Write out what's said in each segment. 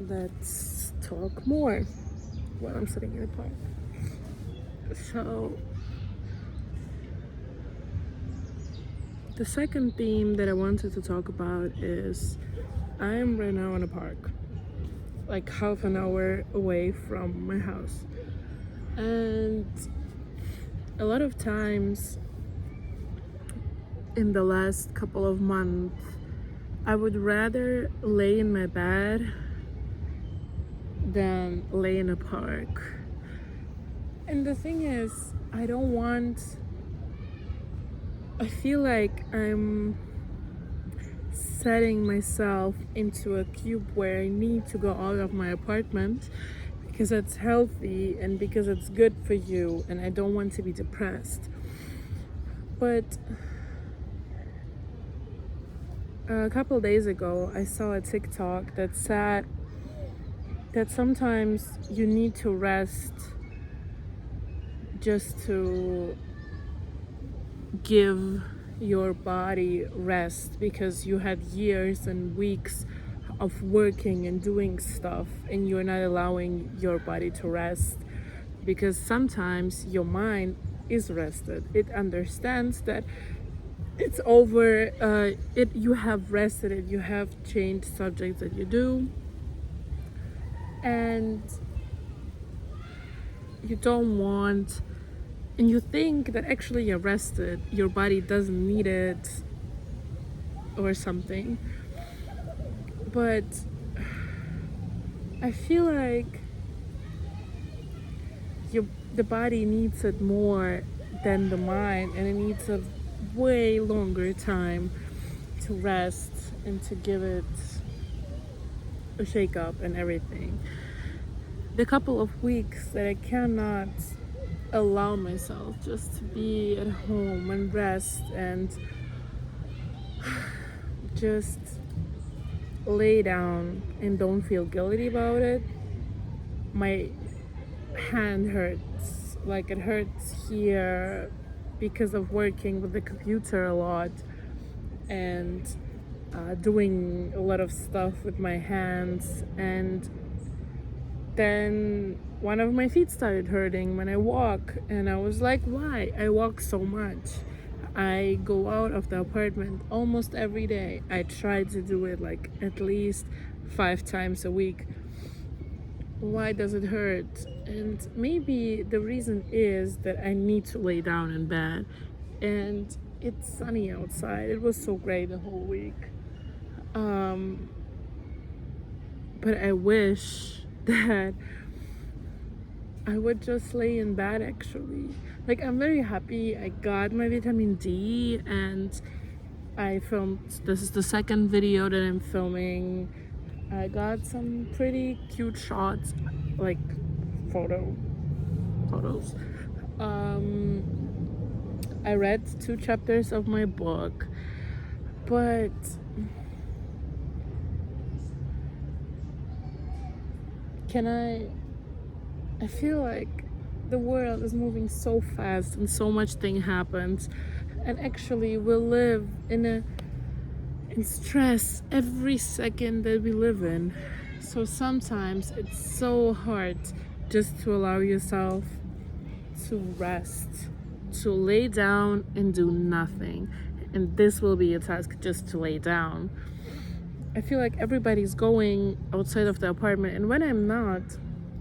let's talk more while I'm sitting in the park. So, the second theme that I wanted to talk about is I am right now in a park, like half an hour away from my house. And a lot of times in the last couple of months, I would rather lay in my bed than lay in a park. And the thing is, I feel like I'm setting myself into a cube where I need to go out of my apartment because it's healthy and because it's good for you, and I don't want to be depressed. But a couple of days ago, I saw a TikTok that said that sometimes you need to rest just to give your body rest because you had years and weeks of working and doing stuff and you're not allowing your body to rest, because sometimes your mind is rested. It understands that it's over. You have rested it, you have changed subjects that you do, and you don't want, and you think that actually you're rested, your body doesn't need it or something. But I feel like the body needs it more than the mind, and it needs a way longer time to rest and to give it a shake up and everything. The couple of weeks that I cannot allow myself just to be at home and rest and just lay down and don't feel guilty about it, my hand hurts. Like, it hurts here because of working with the computer a lot and doing a lot of stuff with my hands. And then one of my feet started hurting when I walk, and I was like, why? I walk so much. I go out of the apartment almost every day. I try to do it like at least 5 times a week. Why does it hurt? And maybe the reason is that I need to lay down in bed, and it's sunny outside. It was so great the whole week. But I wish that I would just lay in bed actually. Like, I'm very happy I got my vitamin D, and I filmed, this is the second video that I'm filming. I got some pretty cute shots, like photos. I read 2 chapters of my book, but I feel like the world is moving so fast and so much thing happens, and actually we live in stress every second that we live in. So sometimes it's so hard just to allow yourself to rest, to lay down and do nothing. And this will be a task, just to lay down. I feel like everybody's going outside of the apartment, and when I'm not,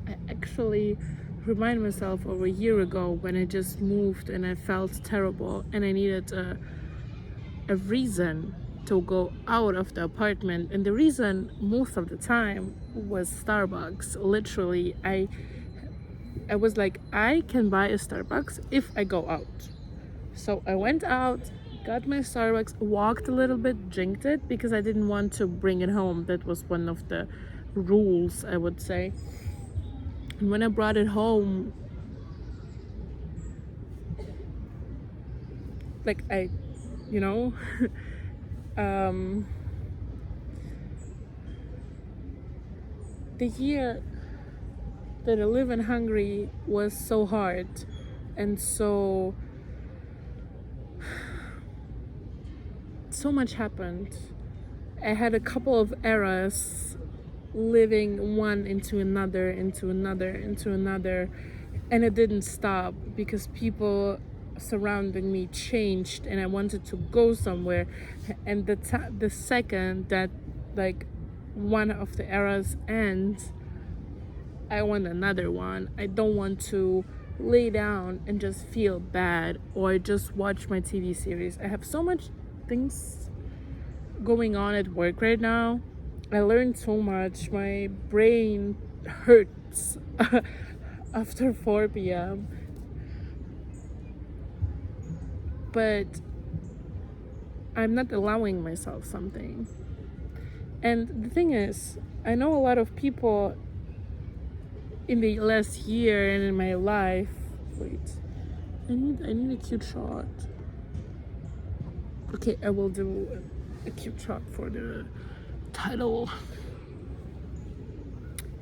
I actually remind myself of a year ago when I just moved and I felt terrible and I needed a reason to go out of the apartment. And the reason most of the time was Starbucks. Literally, I was like, I can buy a Starbucks if I go out. So I went out, got my Starbucks, walked a little bit, drank it because I didn't want to bring it home. That was one of the rules, I would say. And when I brought it home, like you know, the year that I live in Hungary was so hard, and so much happened. I had a couple of eras living one into another, into another, into another. And it didn't stop because people surrounding me changed and I wanted to go somewhere. And the second that like one of the eras ends, I want another one. I don't want to lay down and just feel bad or just watch my TV series. I have so much things going on at work right now. I learned so much. My brain hurts after 4 p.m. But I'm not allowing myself something. And the thing is, I know a lot of people in the last year and in my life. Wait, I need a cute shot. Okay, I will do a cute shot for the title.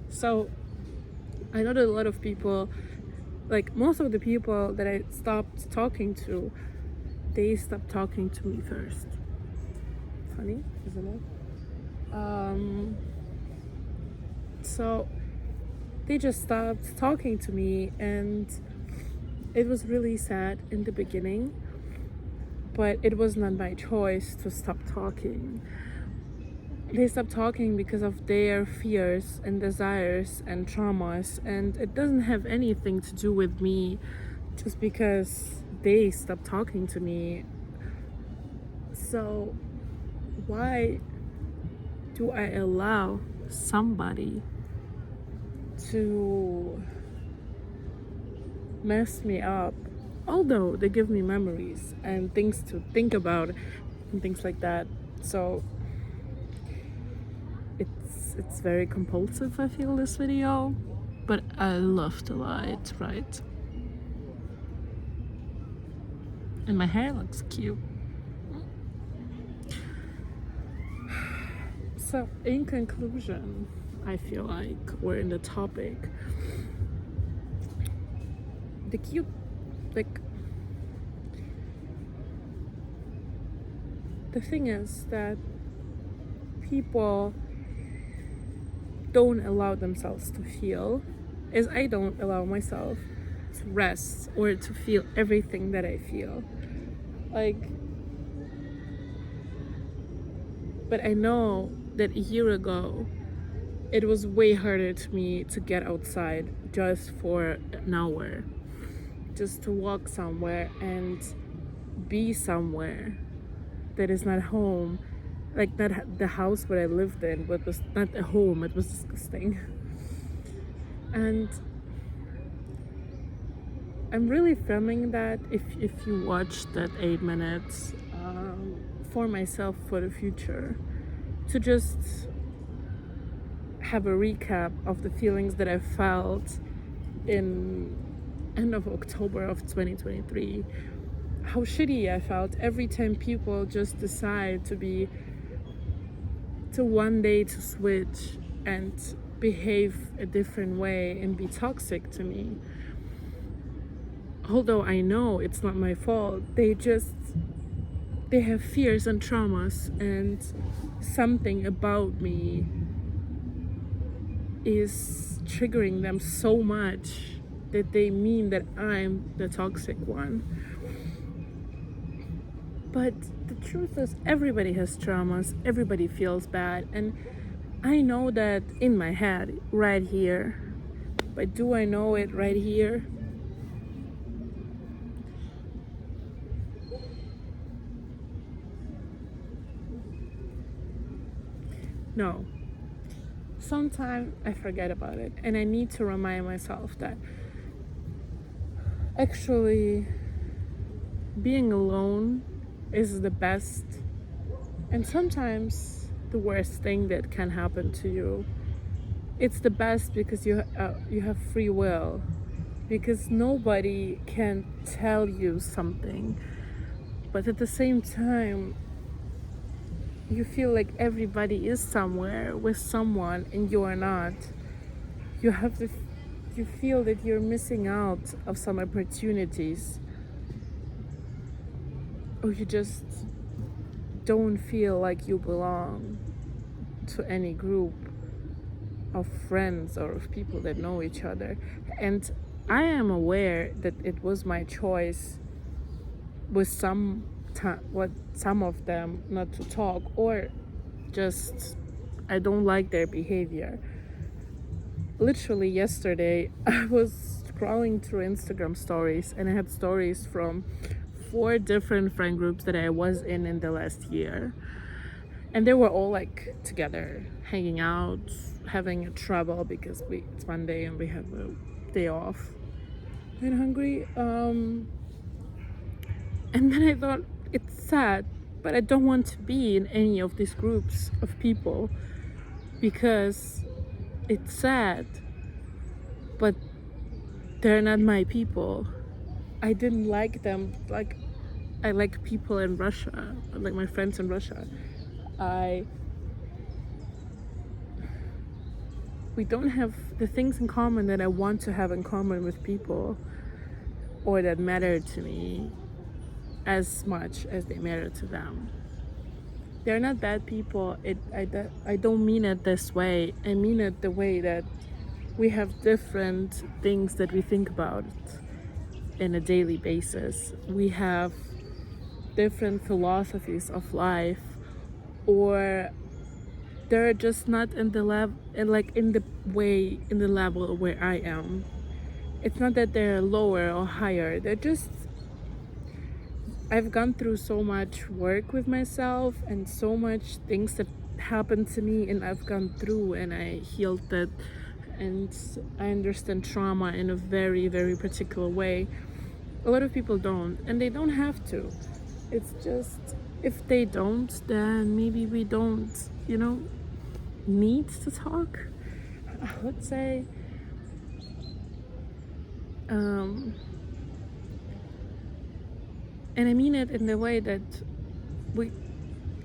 So I know that a lot of people, like most of the people that I stopped talking to, they stopped talking to me first. Funny, isn't it? So they just stopped talking to me, and it was really sad in the beginning, but it was not my choice to stop talking. They stopped talking because of their fears and desires and traumas, and it doesn't have anything to do with me just because they stopped talking to me. So why do I allow somebody to mess me up, although they give me memories and things to think about and things like that? So it's very compulsive, I feel, this video, but I love the light, right? And my hair looks cute. So in conclusion, I feel like we're in the topic. The cute, like, the thing is that people don't allow themselves to feel, as I don't allow myself to rest or to feel everything that I feel. Like, but I know that a year ago it was way harder to me to get outside just for an hour, just to walk somewhere and be somewhere that is not home, like not the house where I lived in, but was not a home. It was disgusting. And I'm really filming that, if you watch that 8 minutes, for myself, for the future, to just have a recap of the feelings that I felt in end of October of 2023. How shitty I felt every time people just decide to one day to switch and behave a different way and be toxic to me. Although I know it's not my fault, they have fears and traumas, and something about me is triggering them so much that they mean that I'm the toxic one. But the truth is, everybody has traumas, everybody feels bad, and I know that in my head right here. But do I know it right here? No. Sometimes I forget about it, and I need to remind myself that actually being alone is the best and sometimes the worst thing that can happen to you. It's the best because you have free will, because nobody can tell you something, but at the same time you feel like everybody is somewhere with someone and you are not. You feel that you're missing out of some opportunities, or you just don't feel like you belong to any group. of friends or of people that know each other. And I am aware that it was my choice with some of them not to talk, or just I don't like their behavior. Literally yesterday I was scrolling through Instagram stories, and I had stories from 4 different friend groups that I was in the last year, and they were all like together, hanging out, having a trouble because it's Monday and we have a day off and hungry. And then I thought, it's sad, but I don't want to be in any of these groups of people because it's sad, but they're not my people. I didn't like them like I like people in Russia, like my friends in Russia. We don't have the things in common that I want to have in common with people, or that matter to me as much as they matter to them. They're not bad people. I don't mean it this way. I mean it the way that we have different things that we think about in a daily basis. We have different philosophies of life, or they're just not in the level, in the level where I am. It's not that they're lower or higher. They're just, I've gone through so much work with myself and so much things that happened to me, and I've gone through and I healed it, and I understand trauma in a very, very particular way. A lot of people don't, and they don't have to. It's just, if they don't, then maybe we don't, need to talk, I would say. And I mean it in the way that we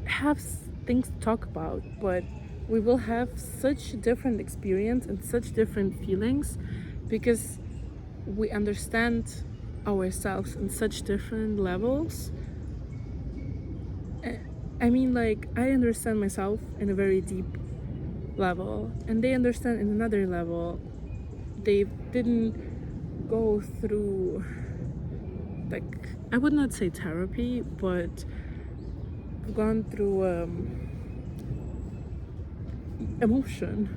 have things to talk about, but we will have such different experience and such different feelings because we understand ourselves in such different levels. I mean, like, I understand myself in a very deep level, and they understand in another level. They didn't go through, like, I would not say therapy, but gone through emotion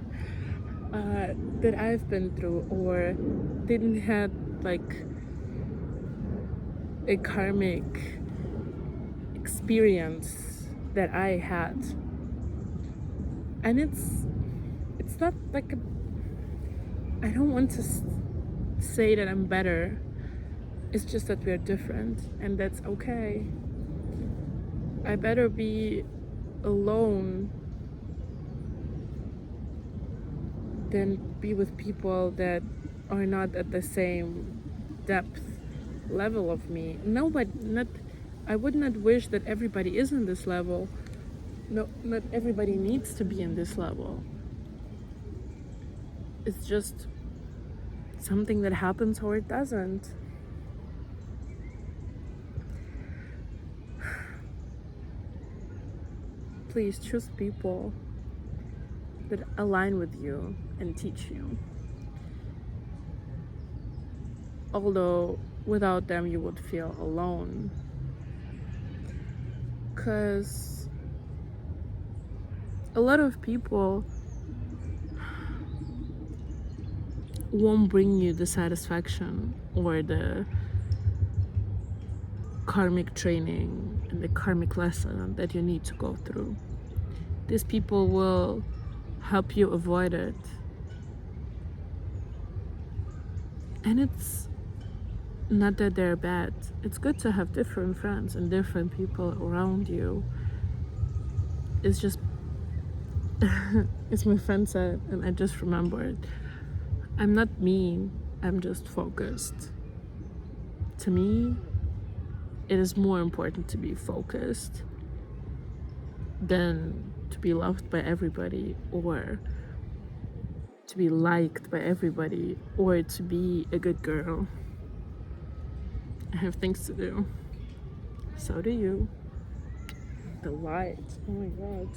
that I've been through, or didn't have like a karmic experience that I had. And it's not like I don't want to say that I'm better. It's just that we're different, and that's okay. I better be alone than be with people that are not at the same depth level of me. I would not wish that everybody is in this level. No, not everybody needs to be in this level. It's just something that happens or it doesn't. Please choose people that align with you and teach you. Although without them you would feel alone. Because a lot of people won't bring you the satisfaction or the karmic training and the karmic lesson that you need to go through. These people will help you avoid it. And it's not that they're bad. It's good to have different friends and different people around you. It's just, as my friend said, and I just remembered, I'm not mean, I'm just focused. To me, it is more important to be focused than to be loved by everybody, or to be liked by everybody, or to be a good girl. I have things to do. So do you. The light. Oh my god.